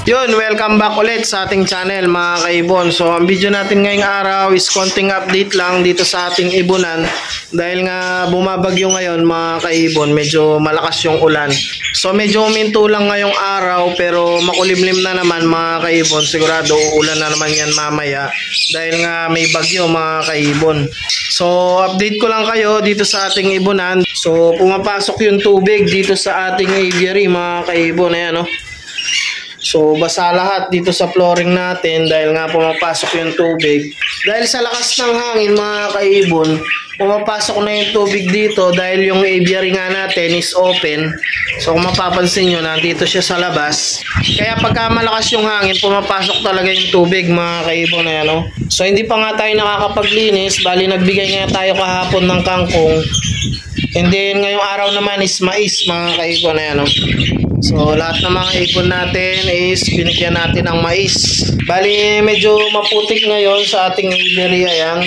Yun, welcome back ulit sa ating channel mga kaibon. So ang video natin ngayong araw is konting update lang dito sa ating ibunan. Dahil nga bumabagyo ngayon mga kaibon, medyo malakas yung ulan. So medyo huminto lang ngayong araw pero makulimlim na naman mga kaibon. Sigurado uulan na naman yan mamaya dahil nga may bagyo mga kaibon. So update ko lang kayo dito sa ating ibunan. So pumapasok yung tubig dito sa ating aviary mga kaibon. Ayan o. So basa lahat dito sa flooring natin dahil nga pumapasok yung tubig. Dahil sa lakas ng hangin mga kaibon, pumapasok na yung tubig dito dahil yung aviary nga natin is open. So kung mapapansin nyo, nandito siya sa labas. Kaya pagka malakas yung hangin, pumapasok talaga yung tubig mga kaibon. Ayan, no? So hindi pa nga tayo nakakapaglinis, bali nagbigay nga tayo kahapon ng kangkong. And then ngayong araw naman is mais mga kaibon. Ayan, no? So lahat ng mga ibon natin is binigyan natin ng mais. Bali medyo maputik ngayon sa ating aviary. Ayan.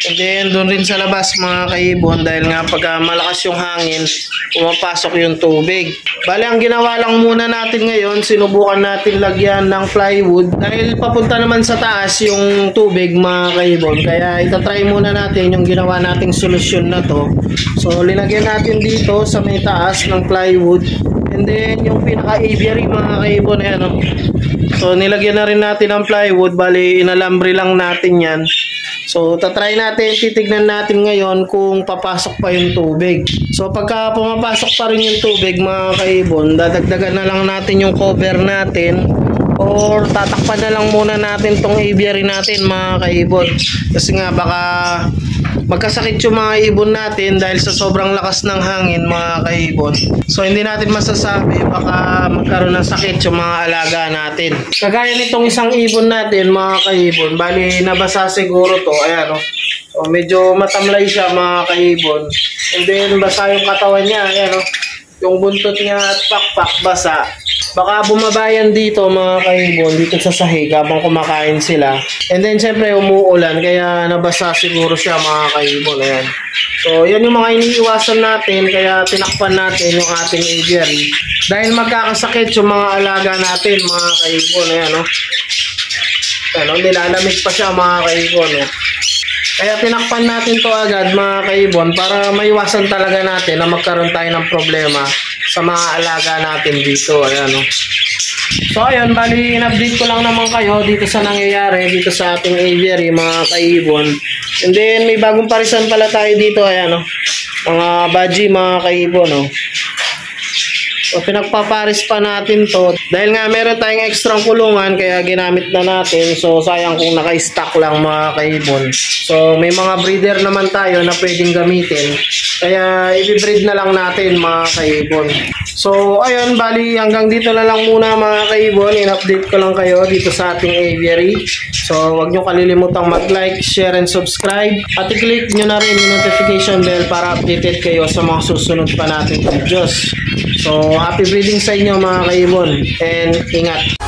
And then doon rin sa labas mga kaibon dahil nga pagka malakas yung hangin, pumapasok yung tubig. Bali ang ginawa lang muna natin ngayon, sinubukan natin lagyan ng plywood dahil papunta naman sa taas yung tubig mga kaibon. Kaya itatry muna natin yung ginawa nating solusyon na to. So linagyan natin dito sa may taas ng plywood. And then yung pinaka-aviary mga kaibon, ayan, no? So nilagyan na rin natin ng plywood, bali inalambre lang natin yan. So tatry natin, titignan natin ngayon kung papasok pa yung tubig. So pagka pumapasok pa rin yung tubig mga kaibon, dadagdagan na lang natin yung cover natin or tatakpan na lang muna natin tong aviary natin mga kaibon. Kasi nga baka magkasakit yung mga ibon natin dahil sa sobrang lakas ng hangin mga kaibon. So hindi natin masasabi, baka magkaroon ng sakit yung mga alaga natin. Kagaya nitong isang ibon natin mga kaibon, bali nabasa siguro to. Ayan, no? So medyo matamlay siya mga kaibon. And then basa yung katawan niya. Ayan, no? Yung buntot niya at pakpak basa. Baka bumabayan dito mga kaibon, dito sa sahig habang kumakain sila. And then syempre umuulan kaya nabasa siguro siya mga kaibon. Ayan. So yan yung mga iniiwasan natin kaya tinakpan natin yung ating aviary. Dahil magkakasakit yung mga alaga natin mga kaibon. Ayan, no? Ano, nilalamig pa siya mga kaibon. Eh. Kaya tinakpan natin to agad mga kaibon para maiwasan talaga natin na magkaroon tayo ng problema sa mga alaga natin dito. Ayan, no? So ayan, bali in-update ko lang naman kayo dito sa nangyayari dito sa ating aviary mga kaibon. And then may bagong parisan pala tayo dito. Ayan, no? Mga budgie mga kaibon, no? So pinagpaparis pa natin to dahil nga meron tayong extrang kulungan kaya ginamit na natin. So sayang kung naka-stock lang mga kaibon. So may mga breeder naman tayo na pwedeng gamitin kaya i-breed na lang natin mga kaibon. So ayun, bali hanggang dito na lang muna mga kaibon. In-update ko lang kayo dito sa ating aviary. So huwag nyo kalilimutang mag-like, share, and subscribe. At i-click nyo na rin yung notification bell para updated kayo sa mga susunod pa nating videos. So happy breeding sa inyo mga kaibon and ingat!